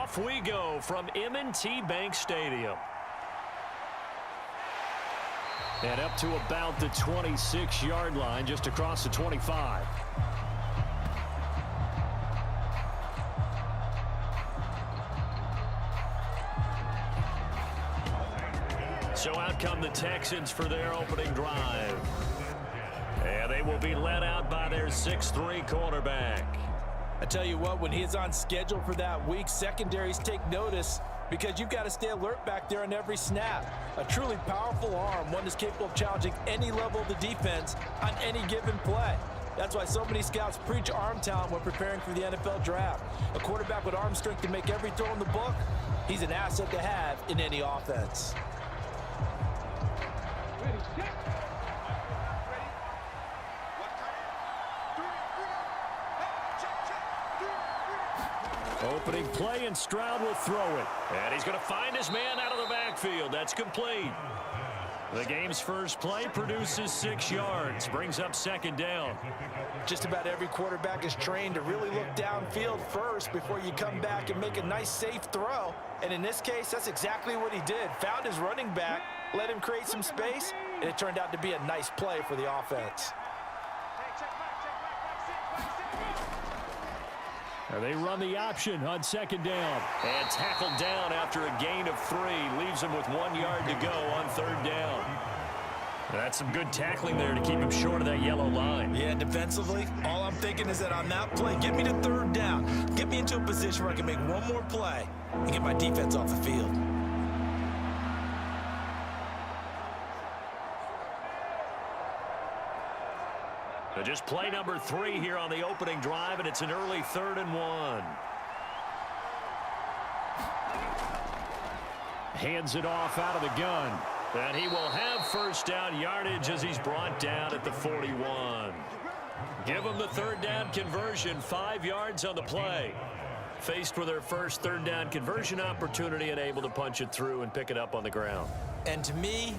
Off we go from M&T Bank Stadium. And up to about the 26-yard line, just across the 25. So out come the Texans for their opening drive. And they will be led out by their 6'3" quarterback. I tell you what, when he's on schedule for that week, secondaries take notice because you've got to stay alert back there on every snap. A truly powerful arm, one that's capable of challenging any level of the defense on any given play. That's why so many scouts preach arm talent when preparing for the NFL draft. A quarterback with arm strength to make every throw in the book, he's an asset to have in any offense. Opening play, and Stroud will throw it. And he's going to find his man out of the backfield. That's complete. The game's first play produces 6 yards. Brings up second down. Just about every quarterback is trained to really look downfield first before you come back and make a nice, safe throw. And in this case, that's exactly what he did. Found his running back, let him create some space, and it turned out to be a nice play for the offense. And they run the option on second down. And tackled down after a gain of 3. Leaves him with 1 yard to go on third down. That's some good tackling there to keep him short of that yellow line. Yeah, defensively, all I'm thinking is that on that play, get me to third down. Get me into a position where I can make one more play and get my defense off the field. So just play number 3 here on the opening drive, and it's an early 3rd and 1. Hands it off out of the gun. And he will have first down yardage as he's brought down at the 41. Give him the third down conversion, 5 yards on the play. Faced with their first third down conversion opportunity and able to punch it through and pick it up on the ground. And to me,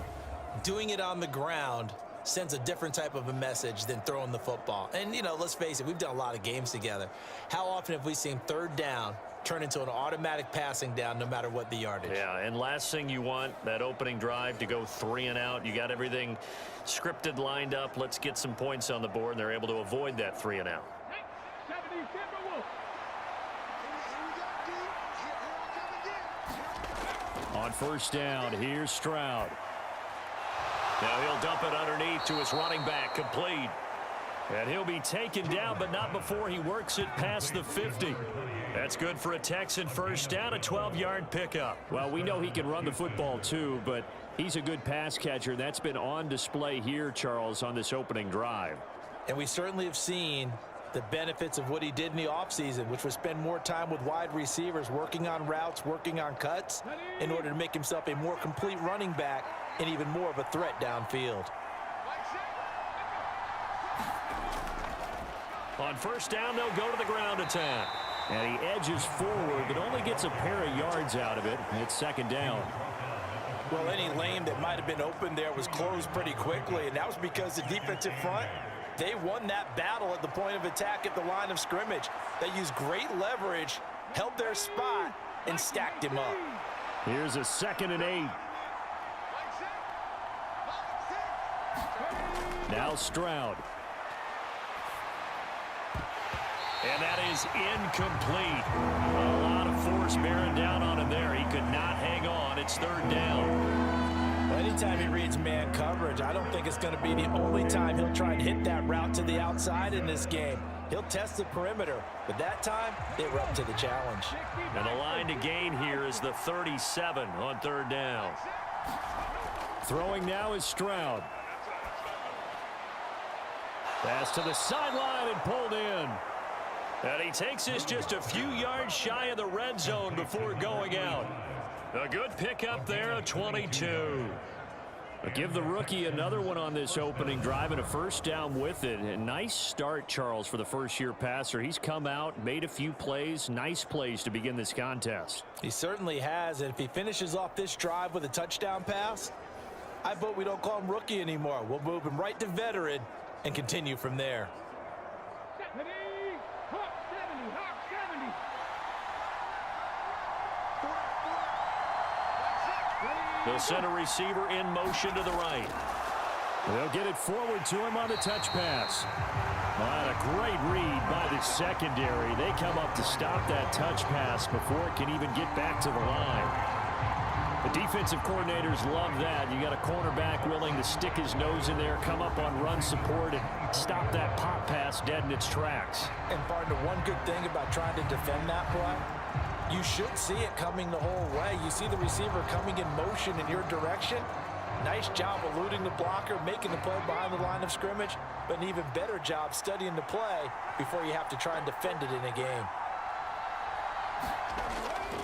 doing it on the ground sends a different type of a message than throwing the football. And, you know, let's face it, we've done a lot of games together. How often have we seen third down turn into an automatic passing down no matter what the yardage? Yeah, and last thing you want, that opening drive to go 3 and out. You got everything scripted, lined up. Let's get some points on the board, and they're able to avoid that 3 and out. On first down, here's Stroud. Now he'll dump it underneath to his running back, complete. And he'll be taken down, but not before he works it past the 50. That's good for a Texan first down, a 12-yard pickup. Well, we know he can run the football too, but he's a good pass catcher. That's been on display here, Charles, on this opening drive. And we certainly have seen the benefits of what he did in the offseason, which was spend more time with wide receivers, working on routes, working on cuts, in order to make himself a more complete running back and even more of a threat downfield. On first down, they'll go to the ground attack. And he edges forward, but only gets a pair of yards out of it. And it's second down. Well, any lane that might have been open there was closed pretty quickly, and that was because the defensive front, they won that battle at the point of attack at the line of scrimmage. They used great leverage, held their spot, and stacked him up. Here's a 2nd and 8. Now Stroud. And that is incomplete. A lot of force bearing down on him there. He could not hang on. It's third down. Well, anytime he reads man coverage, I don't think it's going to be the only time he'll try and hit that route to the outside in this game. He'll test the perimeter, but that time, they were up to the challenge. And the line to gain here is the 37 on third down. Throwing now is Stroud. Pass to the sideline and pulled in. And he takes this just a few yards shy of the red zone before going out. A good pickup there, a 22. But give the rookie another one on this opening drive and a first down with it. A nice start, Charles, for the first-year passer. He's come out, made a few plays, nice plays to begin this contest. He certainly has, and if he finishes off this drive with a touchdown pass, I vote we don't call him rookie anymore. We'll move him right to veteran and continue from there. They'll send a receiver in motion to the right. They'll get it forward to him on the touch pass. And a great read by the secondary. They come up to stop that touch pass before it can even get back to the line. The defensive coordinators love that. You got a cornerback willing to stick his nose in there, come up on run support, and stop that pop pass dead in its tracks. And partner, one good thing about trying to defend that play, you should see it coming the whole way. You see the receiver coming in motion in your direction. Nice job eluding the blocker, making the play behind the line of scrimmage, but an even better job studying the play before you have to try and defend it in a game.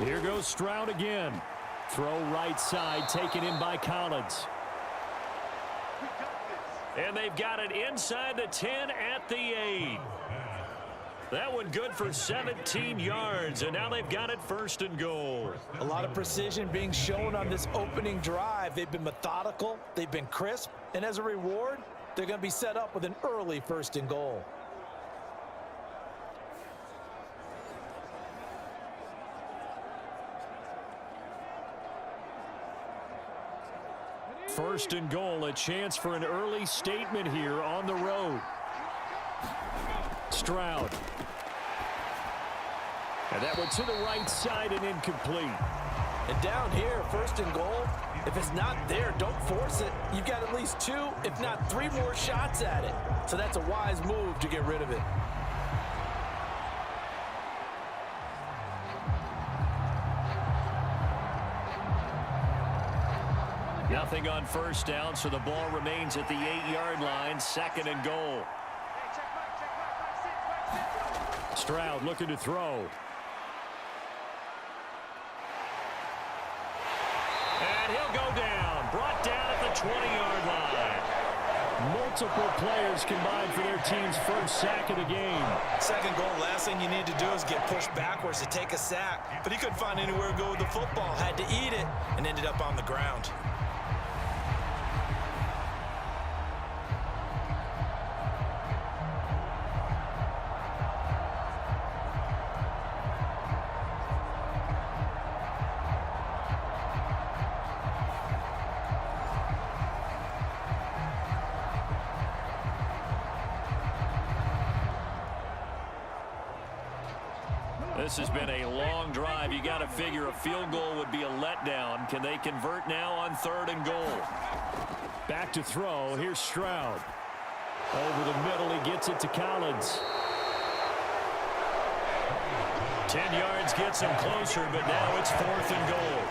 Here goes Stroud again. Throw right side, taken in by Collins. And they've got it inside the 10 at the 8. That one good for 17 yards, and now they've got it 1st and goal. A lot of precision being shown on this opening drive. They've been methodical, they've been crisp, and as a reward, they're going to be set up with an early 1st and goal. First and goal, a chance for an early statement here on the road. Stroud. And that one to the right side and incomplete. And down here, 1st and goal, if it's not there, don't force it. You've got at least 2, if not 3 more shots at it. So that's a wise move to get rid of it. Nothing on 1st down, so the ball remains at the 8-yard line, 2nd and goal. Stroud looking to throw. And he'll go down, brought down at the 20-yard line. Multiple players combined for their team's first sack of the game. 2nd goal, last thing you need to do is get pushed backwards to take a sack. But he couldn't find anywhere to go with the football, had to eat it, and ended up on the ground. This has been a long drive. You got to figure a field goal would be a letdown. Can they convert now on 3rd and goal? Back to throw. Here's Stroud. Over the middle, he gets it to Collins. 10 yards gets him closer, but now it's 4th and goal.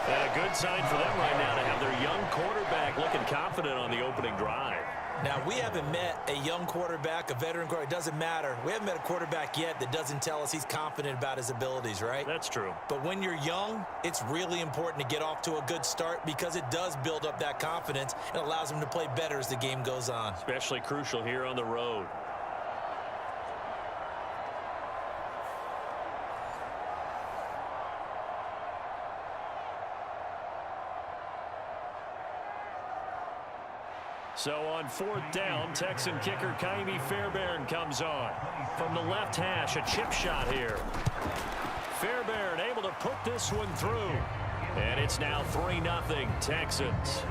And a good sign for them right now to have their young quarterback looking confident on the opening drive. Now, we haven't met a young quarterback, a veteran quarterback. It doesn't matter. We haven't met a quarterback yet that doesn't tell us he's confident about his abilities, right? That's true. But when you're young, it's really important to get off to a good start because it does build up that confidence and allows him to play better as the game goes on. Especially crucial here on the road. So on 4th down, Texan kicker Kaimi Fairbairn comes on. From the left hash, a chip shot here. Fairbairn able to put this one through. And it's now 3-0 Texans.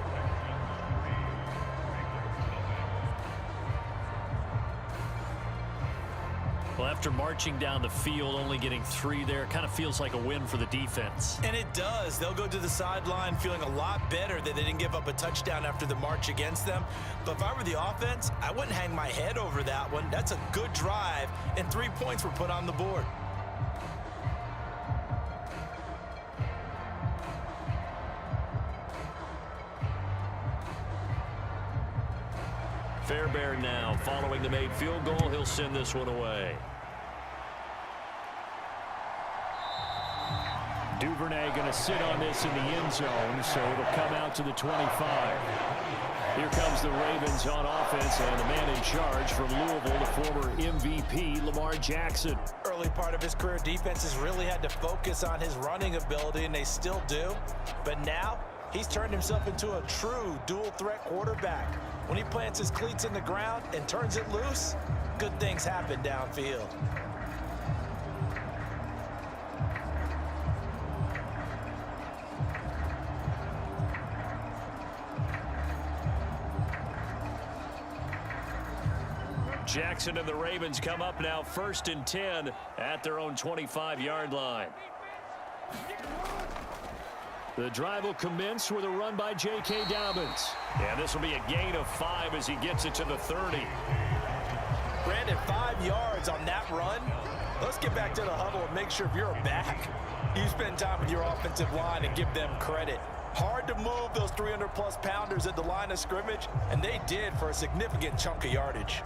Well, after marching down the field, only getting 3 there, kind of feels like a win for the defense. And it does. They'll go to the sideline feeling a lot better that they didn't give up a touchdown after the march against them. But if I were the offense, I wouldn't hang my head over that one. That's a good drive, and 3 points were put on the board. Fairbairn now following the made field goal. He'll send this one away. Duvernay going to sit on this in the end zone, so it'll come out to the 25. Here comes the Ravens on offense, and the man in charge from Louisville, the former MVP, Lamar Jackson. Early part of his career, defenses really had to focus on his running ability, and they still do. But now, he's turned himself into a true dual-threat quarterback. When he plants his cleats in the ground and turns it loose, good things happen downfield. Jackson and the Ravens come up now 1st and 10 at their own 25-yard line. The drive will commence with a run by J.K. Dobbins. And this will be a gain of 5 as he gets it to the 30. Brandon, 5 yards on that run. Let's get back to the huddle and make sure if you're a back, you spend time with your offensive line and give them credit. Hard to move those 300-plus pounders at the line of scrimmage, and they did for a significant chunk of yardage.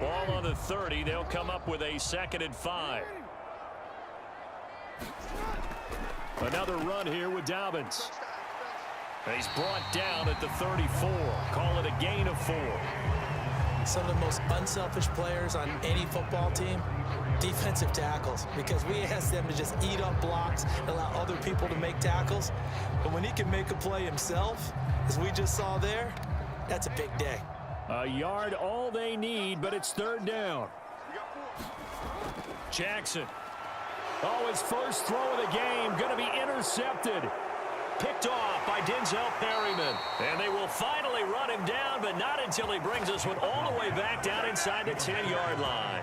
Ball on the 30. They'll come up with a 2nd and 5. Another run here with Dobbins. He's brought down at the 34. Call it a gain of 4. Some of the most unselfish players on any football team, defensive tackles, because we ask them to just eat up blocks and allow other people to make tackles. But when he can make a play himself, as we just saw there, that's a big day. A yard all they need, but it's 3rd down. Jackson. Oh, his first throw of the game going to be intercepted. Picked off by Denzel Perryman. And they will finally run him down, but not until he brings this one all the way back down inside the 10-yard line.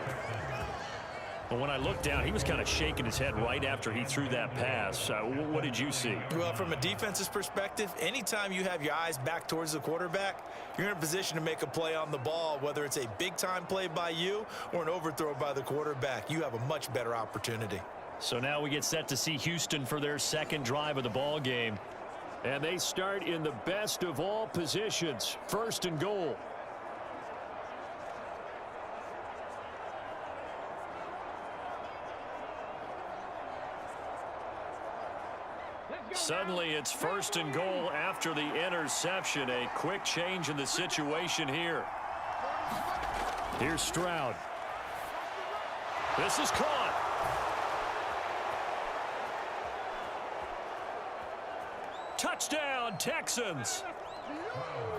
But when I looked down, he was kind of shaking his head right after he threw that pass. What did you see? Well, from a defense's perspective, anytime you have your eyes back towards the quarterback, you're in a position to make a play on the ball, whether it's a big-time play by you or an overthrow by the quarterback. You have a much better opportunity. So now we get set to see Houston for their 2nd drive of the ball game. And they start in the best of all positions, 1st and goal. Suddenly it's 1st and goal after the interception. A quick change in the situation here. Here's Stroud. This is caught. Touchdown, Texans.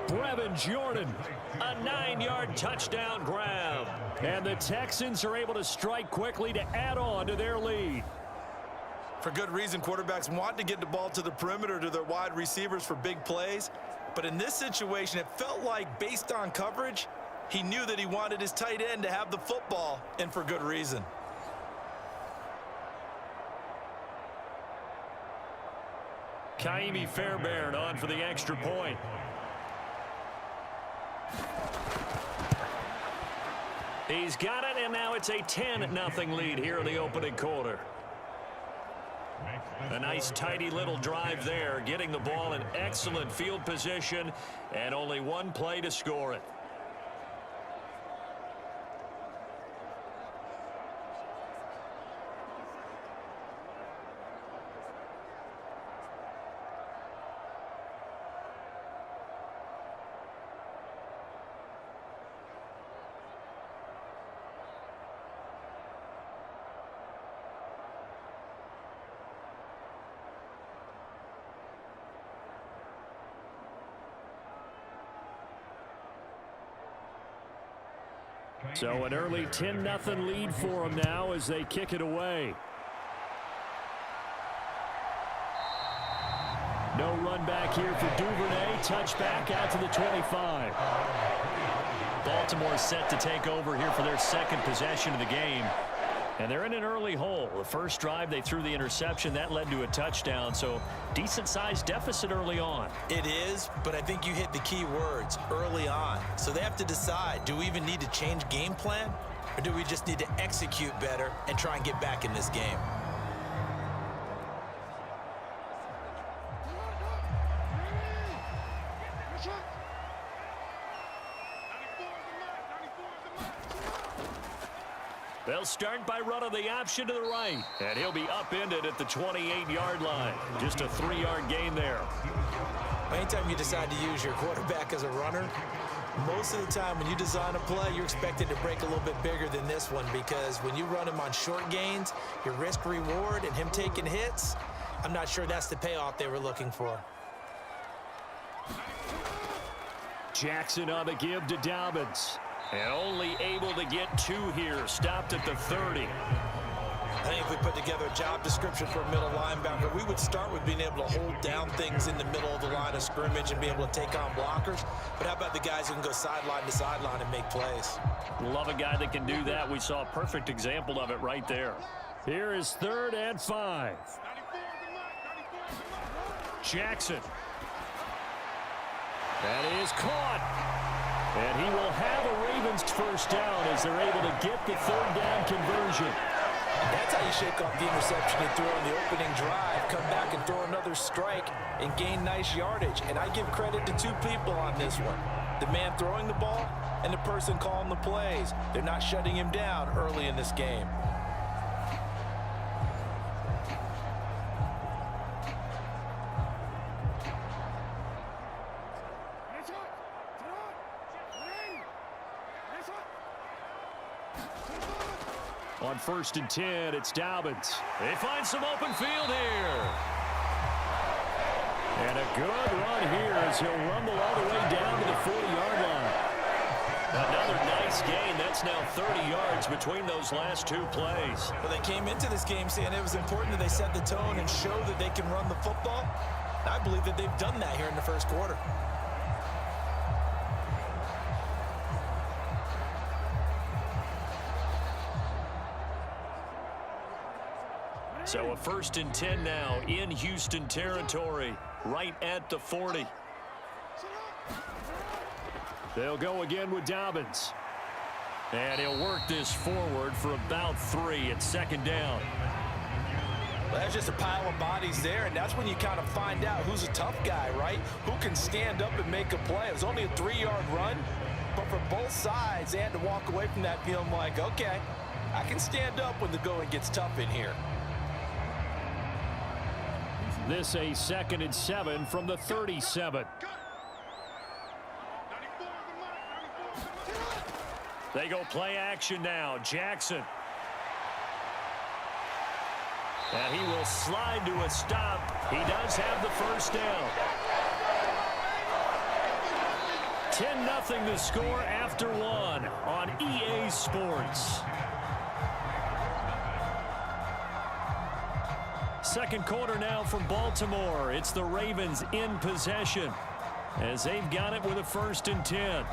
Brevin Jordan. A 9-yard touchdown grab. And the Texans are able to strike quickly to add on to their lead. For good reason, quarterbacks want to get the ball to the perimeter to their wide receivers for big plays. But in this situation, it felt like, based on coverage, he knew that he wanted his tight end to have the football, and for good reason. Kaimi Fairbairn on for the extra point. He's got it, and now it's a 10-0 lead here in the opening quarter. A nice, tidy little drive there, getting the ball in excellent field position, and only one play to score it. So an early 10-0 lead for them now as they kick it away. No run back here for Duvernay. Touchback out to the 25. Baltimore set to take over here for their 2nd possession of the game. And they're in an early hole. The first drive, they threw the interception. That led to a touchdown. So decent-sized deficit early on. It is, but I think you hit the key words, early on. So they have to decide, do we even need to change game plan? Or do we just need to execute better and try and get back in this game? They'll start by running the option to the right. And he'll be upended at the 28-yard line. Just a 3-yard gain there. Anytime you decide to use your quarterback as a runner, most of the time when you design a play, you're expected to break a little bit bigger than this one, because when you run him on short gains, your risk reward and him taking hits, I'm not sure that's the payoff they were looking for. Jackson on the give to Dobbins. And only able to get 2 here. Stopped at the 30. I think if we put together a job description for a middle linebacker, we would start with being able to hold down things in the middle of the line of scrimmage and be able to take on blockers. But how about the guys who can go sideline to sideline and make plays? Love a guy that can do that. We saw a perfect example of it right there. Here is 3rd and 5. Jackson. That is caught. And he will have a Ravens first down as they're able to get the 3rd down conversion. That's how you shake off the interception you threw on the opening drive, come back and throw another strike and gain nice yardage. And I give credit to 2 people on this one. The man throwing the ball and the person calling the plays. They're not shutting him down early in this game. On 1st and 10, it's Dobbins. They find some open field here. And a good run here as he'll rumble all the way down to the 40-yard line. Another nice gain. That's now 30 yards between those last 2 plays. Well, they came into this game saying it was important that they set the tone and show that they can run the football. I believe that they've done that here in the first quarter. So a 1st and 10 now in Houston territory, right at the 40. They'll go again with Dobbins. And he'll work this forward for about 3 at 2nd down. Well, that's just a pile of bodies there, and that's when you kind of find out who's a tough guy, right? Who can stand up and make a play. It was only a 3-yard run, but for both sides, they had to walk away from that feeling like, okay, I can stand up when the going gets tough in here. This a 2nd and 7 from the 37. They go play action now. Jackson. And he will slide to a stop. He does have the first down. 10-0 the score after 1 on EA Sports. Second quarter now from Baltimore. It's the Ravens in possession as they've got it with a 1st and 10.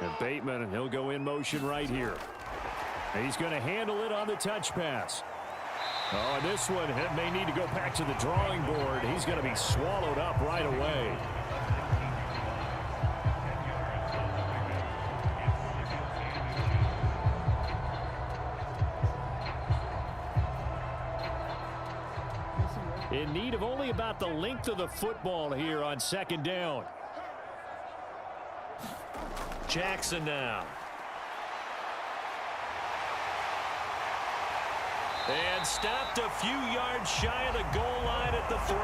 And Bateman, he'll go in motion right here. He's going to handle it on the touch pass. Oh, and this one may need to go back to the drawing board. He's going to be swallowed up right away. In need of only about the length of the football here on 2nd down. Jackson now. And stopped a few yards shy of the goal line at the 3.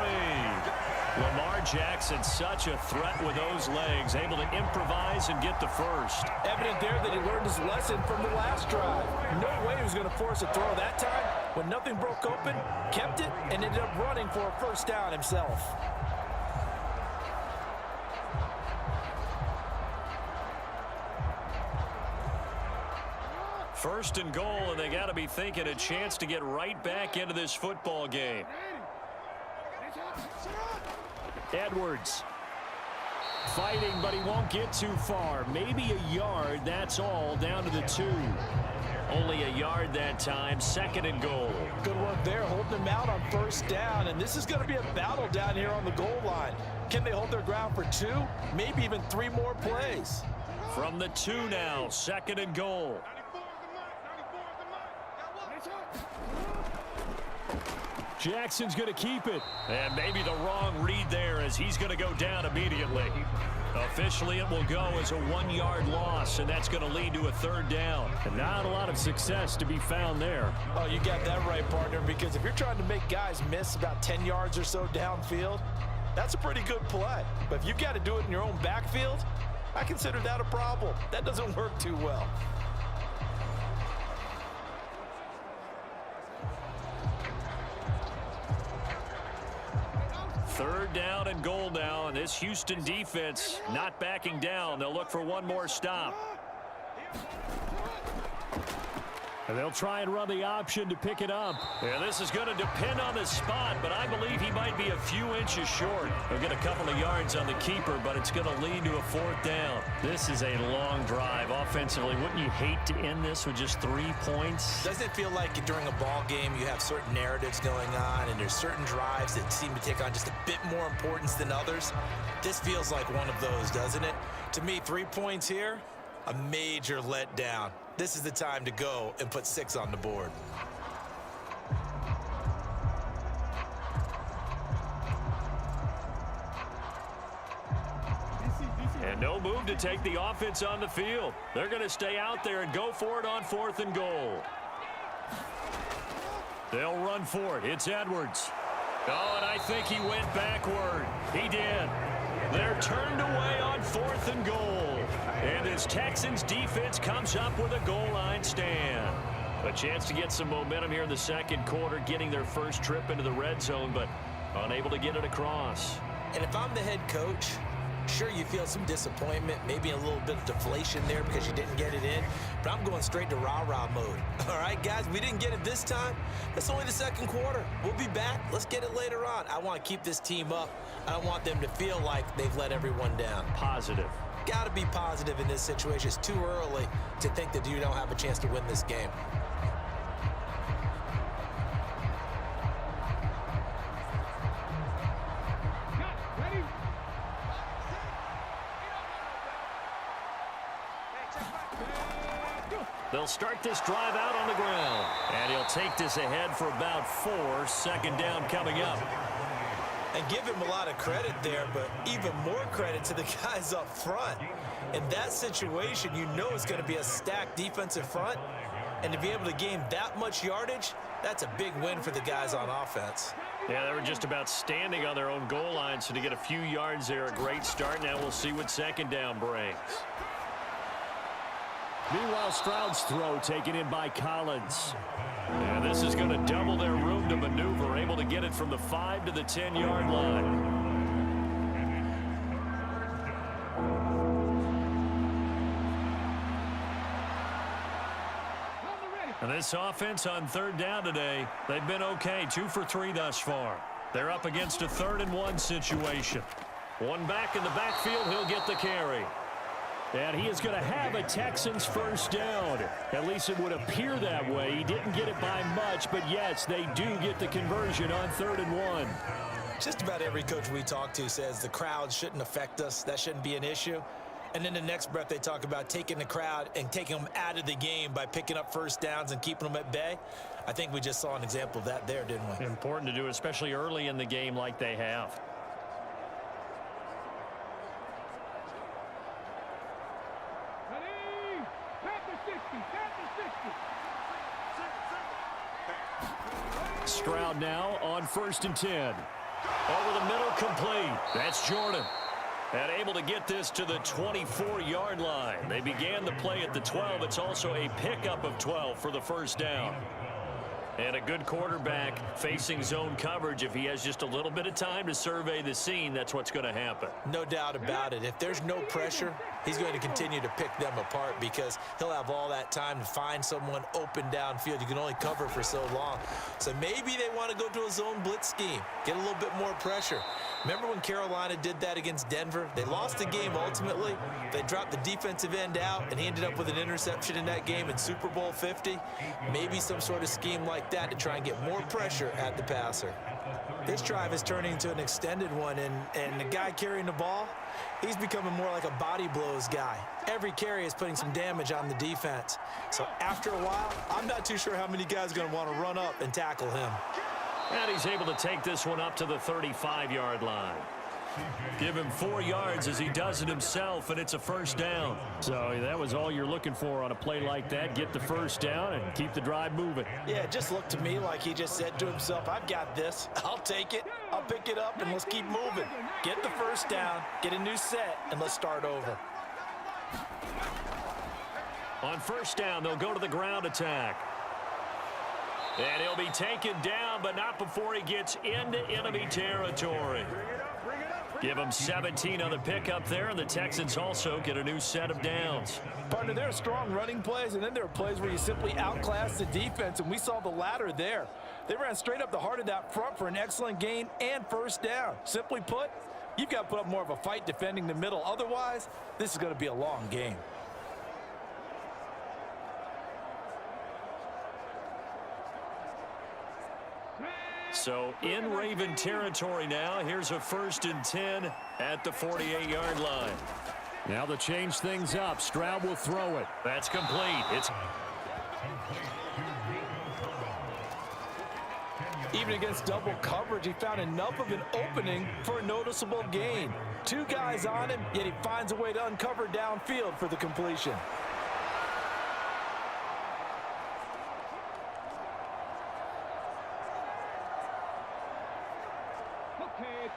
Lamar Jackson, such a threat with those legs, able to improvise and get the first. Evident there that he learned his lesson from the last drive. No way he was going to force a throw that time. When nothing broke open, kept it, and ended up running for a first down himself. First and goal, and they got to be thinking a chance to get right back into this football game. Edwards fighting, but he won't get too far. Maybe a yard, that's all, down to the 2. Only a yard that time. 2nd and goal. Good work there, holding them out on first down, and this is going to be a battle down here on the goal line. Can they hold their ground for 2, maybe even 3 more plays? From the 2 now, 2nd and goal. Jackson's going to keep it. And maybe the wrong read there as he's going to go down immediately. Officially, it will go as a 1-yard loss, and that's going to lead to a 3rd down. And not a lot of success to be found there. Oh, you got that right, partner, because if you're trying to make guys miss about 10 yards or so downfield, that's a pretty good play. But if you've got to do it in your own backfield, I consider that a problem. That doesn't work too well. Third down and goal now, and this Houston defense not backing down. They'll look for one more stop. And they'll try and run the option to pick it up. Yeah, this is going to depend on the spot, but I believe he might be a few inches short. He'll get a couple of yards on the keeper, but it's going to lead to a fourth down. This is a long drive offensively. Wouldn't you hate to end this with just 3 points? Doesn't it feel like during a ball game you have certain narratives going on and there's certain drives that seem to take on just a bit more importance than others? This feels like one of those, doesn't it? To me, 3 points here, a major letdown. This is the time to go and put 6 on the board. And no move to take the offense on the field. They're going to stay out there and go for it on 4th and goal. They'll run for it. It's Edwards. Oh, and I think he went backward. He did. They're turned away on 4th and goal. And this Texans defense comes up with a goal line stand. A chance to get some momentum here in the second quarter, getting their first trip into the red zone, but unable to get it across. And if I'm the head coach, sure, you feel some disappointment, maybe a little bit of deflation there because you didn't get it in, but I'm going straight to rah-rah mode. All right, guys, we didn't get it this time. That's only the second quarter. We'll be back. Let's get it later on. I want to keep this team up. I don't want them to feel like they've let everyone down. Positive. Got to be positive in this situation. It's too early to think that you don't have a chance to win this game. They'll start this drive out on the ground. And he'll take this ahead for about 4. Second down coming up. And give him a lot of credit there, but even more credit to the guys up front. In that situation, you know it's going to be a stacked defensive front. And to be able to gain that much yardage, that's a big win for the guys on offense. Yeah, they were just about standing on their own goal line, so to get a few yards there, a great start. Now we'll see what second down brings. Meanwhile, Stroud's throw taken in by Collins. And this is going to double their room to maneuver, able to get it from the 5 to the 10-yard line. And this offense on third down today, they've been okay, 2 for 3 thus far. They're up against a 3rd and 1 situation. One back in the backfield, he'll get the carry. And he is going to have a Texans first down. At least it would appear that way. He didn't get it by much, but yes, they do get the conversion on 3rd and 1. Just about every coach we talk to says the crowd shouldn't affect us. That shouldn't be an issue. And then the next breath they talk about taking the crowd and taking them out of the game by picking up first downs and keeping them at bay. I think we just saw an example of that there, didn't we? Important to do, especially early in the game like they have. Stroud now on 1st and 10. Over the middle, complete. That's Jordan. And able to get this to the 24-yard line. They began the play at the 12. It's also a pickup of 12 for the first down. And a good quarterback facing zone coverage. If he has just a little bit of time to survey the scene, that's what's going to happen. No doubt about it. If there's no pressure, he's going to continue to pick them apart because he'll have all that time to find someone open downfield. You can only cover for so long. So maybe they want to go to a zone blitz scheme, get a little bit more pressure. Remember when Carolina did that against Denver? They lost the game ultimately. They dropped the defensive end out, and he ended up with an interception in that game in Super Bowl 50. Maybe some sort of scheme like that to try and get more pressure at the passer. This drive is turning into an extended one, and the guy carrying the ball, he's becoming more like a body blows guy. Every carry is putting some damage on the defense. So after a while, I'm not too sure how many guys are going to want to run up and tackle him. And he's able to take this one up to the 35-yard line. Give him 4 yards as he does it himself, and it's a first down. So that was all you're looking for on a play like that. Get the first down and keep the drive moving. Yeah, it just looked to me like he just said to himself, I've got this. I'll take it. I'll pick it up, and let's keep moving. Get the first down, get a new set, and let's start over. On first down, they'll go to the ground attack. And he'll be taken down, but not before he gets into enemy territory. Give him 17 on the pickup there, and the Texans also get a new set of downs. Partner, there are strong running plays, and then there are plays where you simply outclass the defense, and we saw the latter there. They ran straight up the heart of that front for an excellent gain and first down. Simply put, you've got to put up more of a fight defending the middle. Otherwise, this is going to be a long game. So in Raven territory now. Here's a 1st and 10 at the 48-yard line. Now to change things up, Stroud will throw it. That's complete. Even against double coverage, he found enough of an opening for a noticeable gain. 2 guys on him, yet he finds a way to uncover downfield for the completion.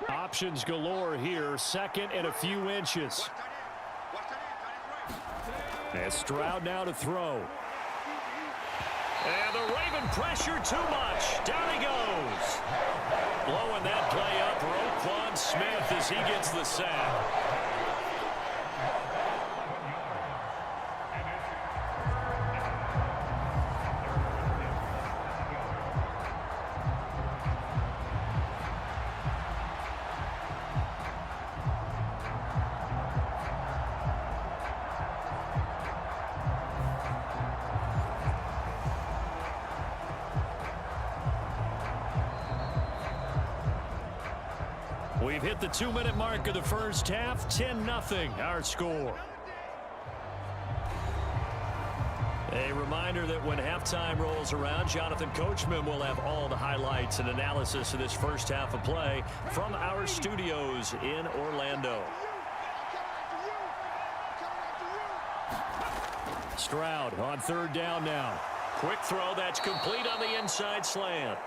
Options galore here, 2nd and a few inches. And Stroud now to throw. And the Raven pressure too much. Down he goes. Blowing that play up, Roquan Smith as he gets the sack. We've hit the 2-minute mark of the first half. 10-0 our score. A reminder that when halftime rolls around, Jonathan Coachman will have all the highlights and analysis of this first half of play from our studios in Orlando. Stroud on 3rd down now. Quick throw that's complete on the inside slant.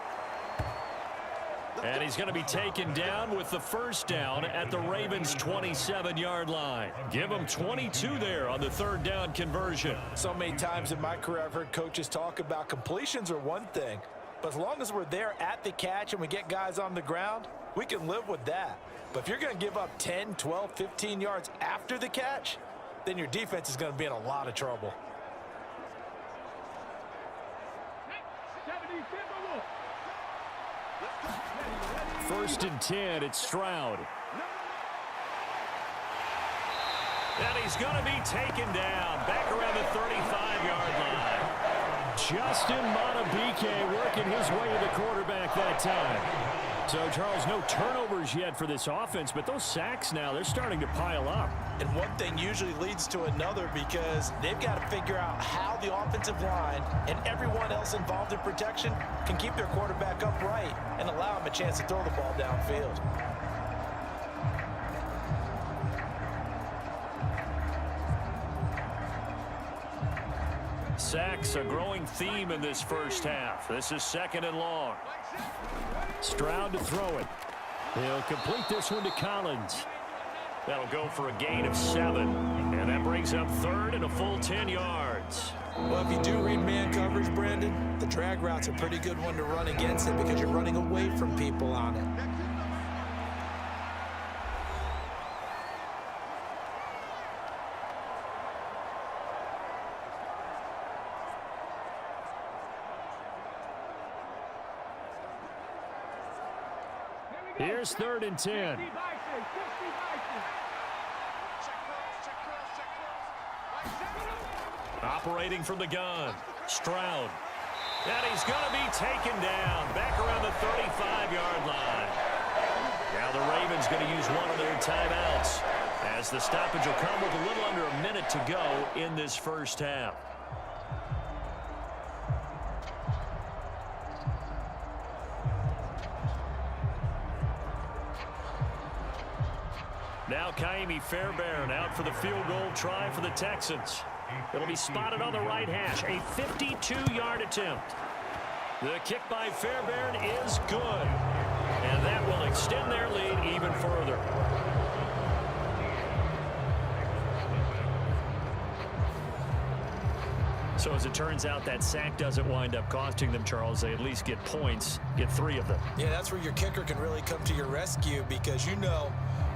And he's going to be taken down with the first down at the Ravens' 27-yard line. Give him 22 there on the 3rd down conversion. So many times in my career I've heard coaches talk about completions are one thing, but as long as we're there at the catch and we get guys on the ground, we can live with that. But if you're going to give up 10, 12, 15 yards after the catch, then your defense is going to be in a lot of trouble. First and 10, it's Stroud. And he's going to be taken down back around the 35-yard line. Justin Madubuike working his way to the quarterback that time. So, Charles, no turnovers yet for this offense, but those sacks now, they're starting to pile up. And one thing usually leads to another because they've got to figure out how the offensive line and everyone else involved in protection can keep their quarterback upright and allow him a chance to throw the ball downfield. Sacks, a growing theme in this first half. This is 2nd and long. Stroud to throw it. He'll complete this one to Collins. That'll go for a gain of 7. And that brings up 3rd and a full 10 yards. Well, if you do read man coverage, Brandon, the drag route's a pretty good one to run against it because you're running away from people on it. Here's 3rd and 10. Operating from the gun, Stroud. And he's going to be taken down back around the 35-yard line. Now the Ravens going to use one of their timeouts as the stoppage will come with a little under a minute to go in this first half. Now Kaimi Fairbairn out for the field goal try for the Texans. It'll be spotted on the right hash. A 52-yard attempt. The kick by Fairbairn is good. And that will extend their lead even further. So as it turns out, that sack doesn't wind up costing them, Charles. They at least get points, get 3 of them. Yeah, that's where your kicker can really come to your rescue because,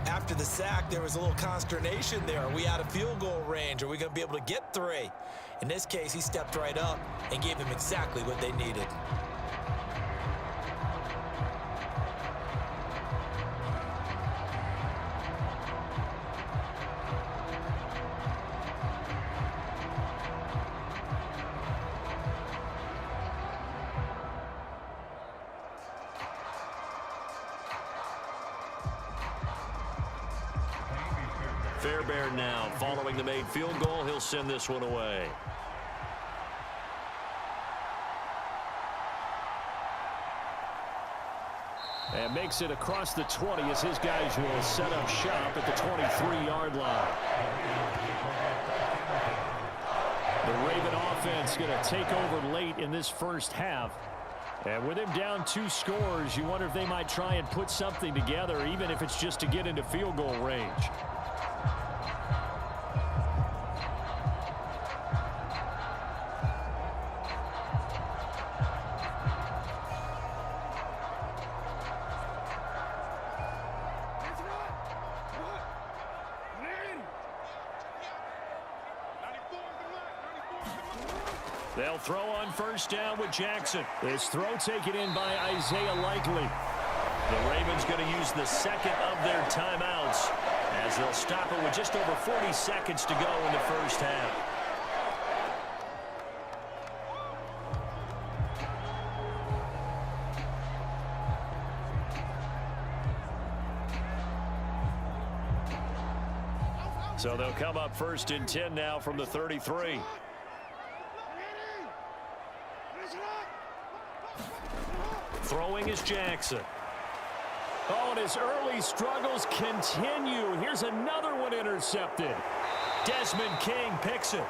after the sack, there was a little consternation there. Are we out of field goal range? Are we going to be able to get 3? In this case, he stepped right up and gave them exactly what they needed. Fairbairn now following the made field goal. He'll send this one away. And makes it across the 20 as his guys will set up shop at the 23-yard line. The Raven offense going to take over late in this first half. And with him down 2 scores, you wonder if they might try and put something together, even if it's just to get into field goal range. They'll throw on first down with Jackson. This throw taken in by Isaiah Likely. The Ravens going to use the second of their timeouts as they'll stop it with just over 40 seconds to go in the first half. So they'll come up first and 10 now from the 33. Throwing is Jackson. Oh, and his early struggles continue. Here's another one intercepted. Desmond King picks it.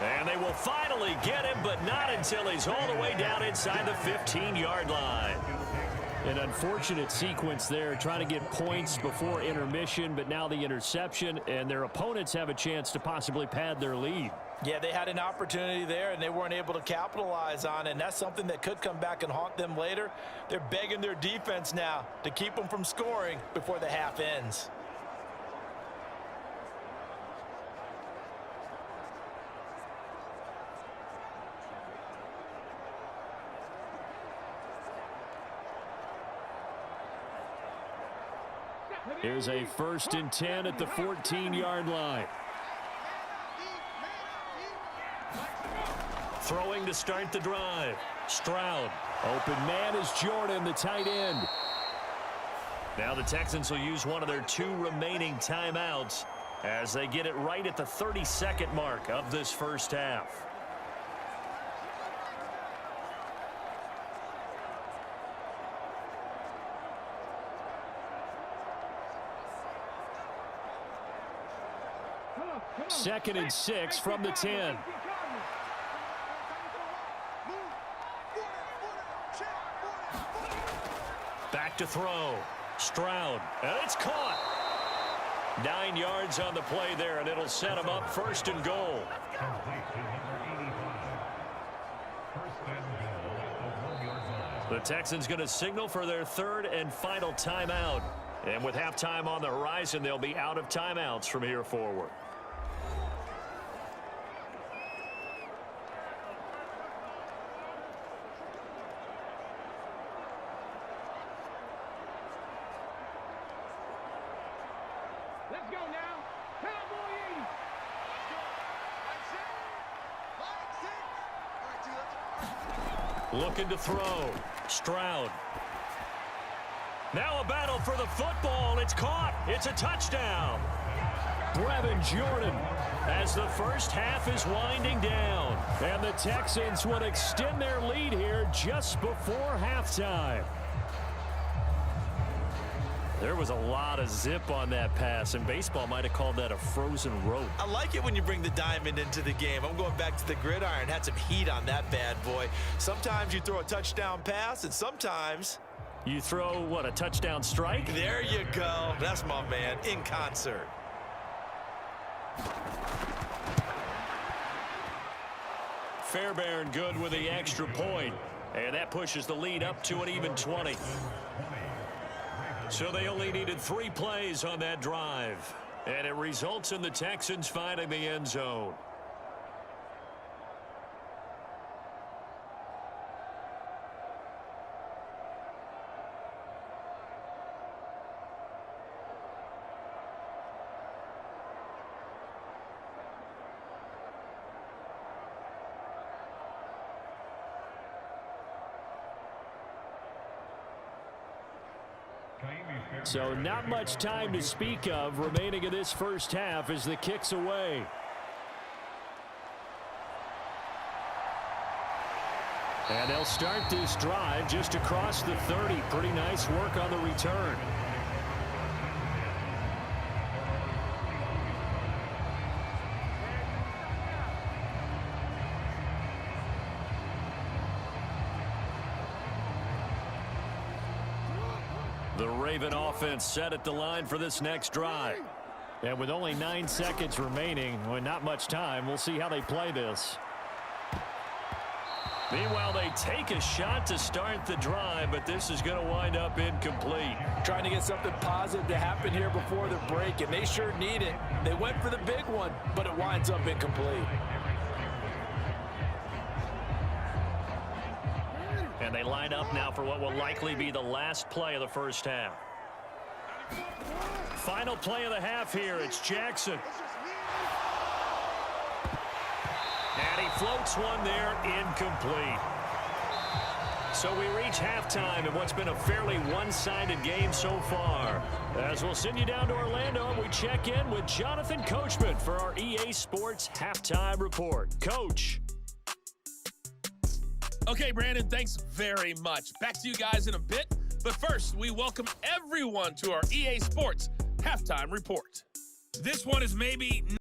And they will finally get him, but not until he's all the way down inside the 15-yard line. An unfortunate sequence there, trying to get points before intermission, but now the interception, and their opponents have a chance to possibly pad their lead. Yeah, they had an opportunity there, and they weren't able to capitalize on it, and that's something that could come back and haunt them later. They're begging their defense now to keep them from scoring before the half ends. Here's a 1st and 10 at the 14-yard line. Throwing to start the drive. Stroud. Open man is Jordan, the tight end. Now the Texans will use one of their 2 remaining timeouts as they get it right at the 32nd mark of this first half. Second and 6 from the 10. Back to throw. Stroud. And it's caught. 9 yards on the play there, and it'll set him up 1st and goal. The Texans going to signal for their 3rd and final timeout. And with halftime on the horizon, they'll be out of timeouts from here forward. Let's go now. Cowboys. Looking to throw. Stroud. Now a battle for the football. It's caught. It's a touchdown. Brevin Jordan. As the first half is winding down. And the Texans would extend their lead here just before halftime. There was a lot of zip on that pass, and baseball might have called that a frozen rope. I like it when you bring the diamond into the game. I'm going back to the gridiron. Had some heat on that bad boy. Sometimes you throw a touchdown pass, and sometimes you throw, what, a touchdown strike? There you go. That's my man, in concert. Fairbairn good with the extra point. And that pushes the lead up to an even 20. So they only needed 3 plays on that drive. And it results in the Texans finding the end zone. So not much time to speak of remaining in this first half as the kick's away. And they'll start this drive just across the 30. Pretty nice work on the return. The Raven offense set at the line for this next drive. And with only 9 seconds remaining, well, not much time, we'll see how they play this. Meanwhile, they take a shot to start the drive, but this is going to wind up incomplete. Trying to get something positive to happen here before the break, and they sure need it. They went for the big one, but it winds up incomplete. And they line up now for what will likely be the last play of the first half. Final play of the half here. It's Jackson. And he floats one there, incomplete. So we reach halftime in what's been a fairly one-sided game so far. As we'll send you down to Orlando, we check in with Jonathan Coachman for our EA Sports Halftime Report. Coach. Okay, Brandon, thanks very much. Back to you guys in a bit. But first, we welcome everyone to our EA Sports Halftime Report. This one is maybe